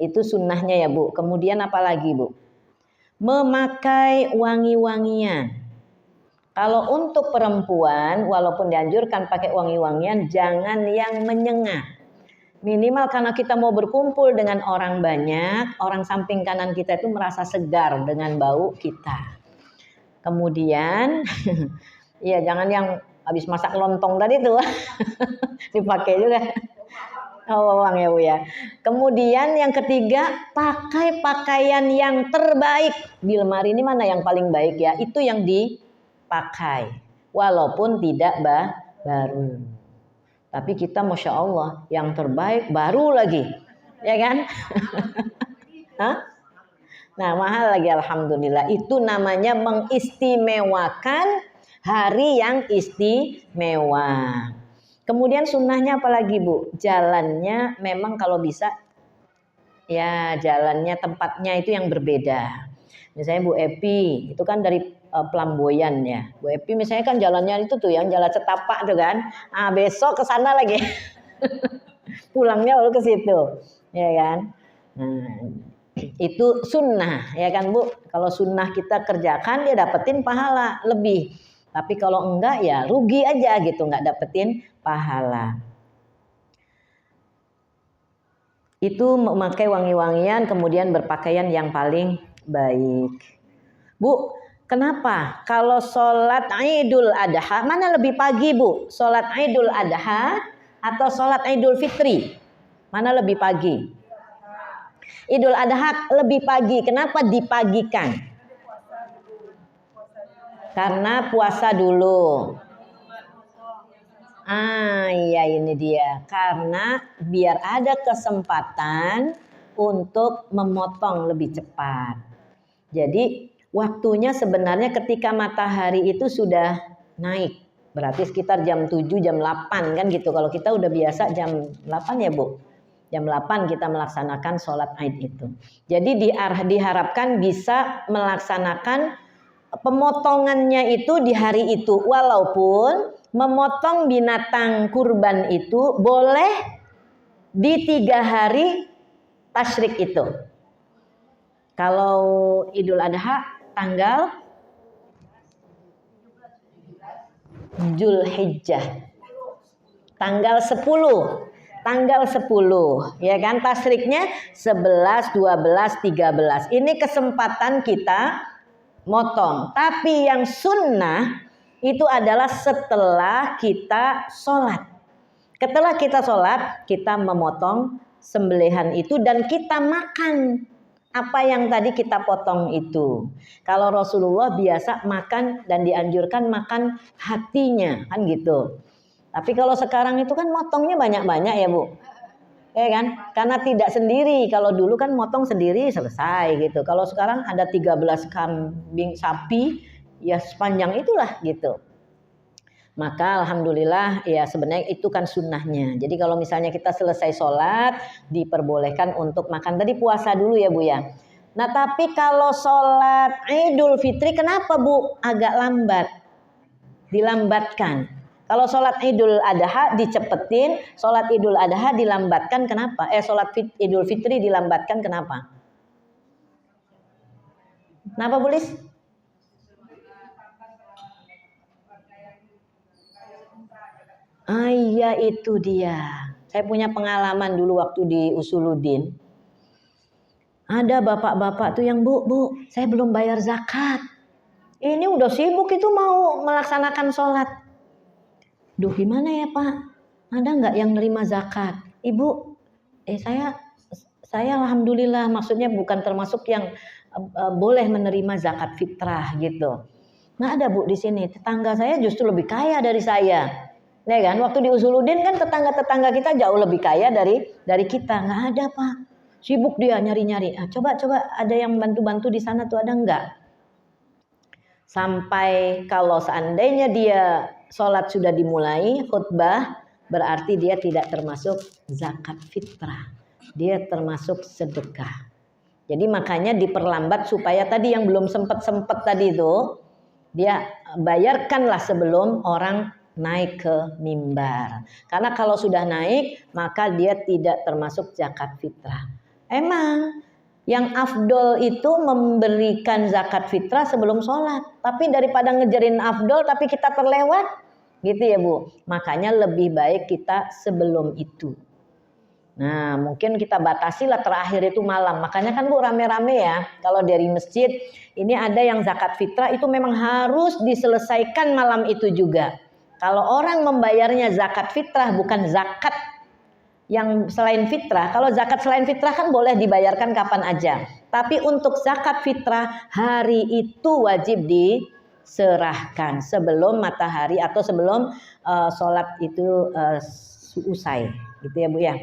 Itu sunnahnya ya Bu. Kemudian apa lagi Bu? Memakai wangi-wangian. Kalau untuk perempuan, walaupun dianjurkan pakai wangi-wangian, jangan yang menyengat. Minimal karena kita mau berkumpul dengan orang banyak, orang samping kanan kita itu merasa segar dengan bau kita. Kemudian, ya jangan yang habis masak lontong tadi tuh dipakai juga. Oh, bawang ya Bu ya. Kemudian yang ketiga, pakai pakaian yang terbaik. Di lemari ini mana yang paling baik ya? Itu yang dipakai. Walaupun tidak baru. Tapi kita Masya Allah yang terbaik baru lagi. Ya kan? Hah? Nah mahal lagi Alhamdulillah. Itu namanya mengistimewakan hari yang istimewa. Kemudian sunnahnya apalagi Bu? Jalannya memang kalau bisa ya jalannya tempatnya itu yang berbeda. Misalnya Bu Epi itu kan dari Pelamboyan ya. Bu Epi misalnya kan jalannya itu tuh yang jalan setapak tuh kan. Ah besok ke sana lagi. Pulangnya baru ke situ. Ya kan? Nah, itu sunnah ya kan Bu. Kalau sunnah kita kerjakan dia dapetin pahala lebih. Tapi kalau enggak ya rugi aja gitu enggak dapetin pahala. Itu memakai wangi-wangian kemudian berpakaian yang paling baik. Bu, kenapa kalau sholat Idul Adha mana lebih pagi Bu? Sholat Idul Adha atau sholat Idul Fitri? Mana lebih pagi? Idul Adha lebih pagi. Kenapa dipagikan? Karena puasa dulu. Ah iya ini dia. Karena biar ada kesempatan untuk memotong lebih cepat. Jadi waktunya sebenarnya ketika matahari itu sudah naik. Berarti sekitar jam 7, jam 8 kan gitu. Kalau kita udah biasa jam 8 ya Bu. Jam 8 kita melaksanakan sholat Id itu. Jadi diharapkan bisa melaksanakan pemotongannya itu di hari itu. Walaupun memotong binatang kurban itu boleh di 3 hari tasyrik itu. Kalau Idul Adha tanggal Zulhijjah. Tanggal 10. Tanggal 10 ya kan tasriknya 11, 12, 13. Ini kesempatan kita motong. Tapi yang sunnah itu adalah setelah kita sholat. Setelah kita sholat, kita memotong sembelihan itu dan kita makan apa yang tadi kita potong itu. Kalau Rasulullah biasa makan dan dianjurkan makan hatinya, kan gitu. Tapi kalau sekarang itu kan motongnya banyak-banyak ya Bu. Ya kan? Karena tidak sendiri. Kalau dulu kan motong sendiri selesai gitu. Kalau sekarang ada 13 kambing sapi, ya sepanjang itulah gitu. Maka alhamdulillah ya sebenarnya itu kan sunnahnya. Jadi kalau misalnya kita selesai sholat diperbolehkan untuk makan. Tadi puasa dulu ya Bu ya. Nah tapi kalau sholat Idul Fitri kenapa Bu agak lambat? Dilambatkan. Kalau sholat Idul Adha dicepetin, sholat Idul Adha dilambatkan kenapa? Sholat Idul Fitri dilambatkan kenapa? Kenapa Bu Lis? Ah iya itu dia. Saya punya pengalaman dulu waktu di Usuluddin. Ada bapak-bapak tuh yang bu, saya belum bayar zakat. Ini udah sibuk itu mau melaksanakan sholat. Duh gimana ya Pak? Ada nggak yang nerima zakat? Ibu, saya alhamdulillah maksudnya bukan termasuk yang boleh menerima zakat fitrah gitu. Nggak ada Bu di sini. Tetangga saya justru lebih kaya dari saya. Ya kan? Waktu di Usuluddin kan tetangga-tetangga kita jauh lebih kaya dari kita. Nggak ada Pak. Sibuk dia nyari-nyari. Coba ada yang bantu-bantu di sana tuh ada nggak? Sampai kalau seandainya dia sholat sudah dimulai khutbah berarti dia tidak termasuk zakat fitrah, dia termasuk sedekah. Jadi makanya diperlambat supaya tadi yang belum sempat tadi itu dia bayarkanlah sebelum orang naik ke mimbar. Karena kalau sudah naik maka dia tidak termasuk zakat fitrah. Emang yang afdol itu memberikan zakat fitrah sebelum sholat. Tapi daripada ngejarin afdol tapi kita terlewat, gitu ya Bu. Makanya lebih baik kita sebelum itu. Nah mungkin kita batasilah terakhir itu malam. Makanya kan Bu rame-rame ya. Kalau dari masjid ini ada yang zakat fitrah itu memang harus diselesaikan malam itu juga. Kalau orang membayarnya zakat fitrah bukan zakat yang selain fitrah, kalau zakat selain fitrah kan boleh dibayarkan kapan aja. Tapi untuk zakat fitrah hari itu wajib diserahkan sebelum matahari atau sebelum sholat itu usai, gitu ya Bu ya.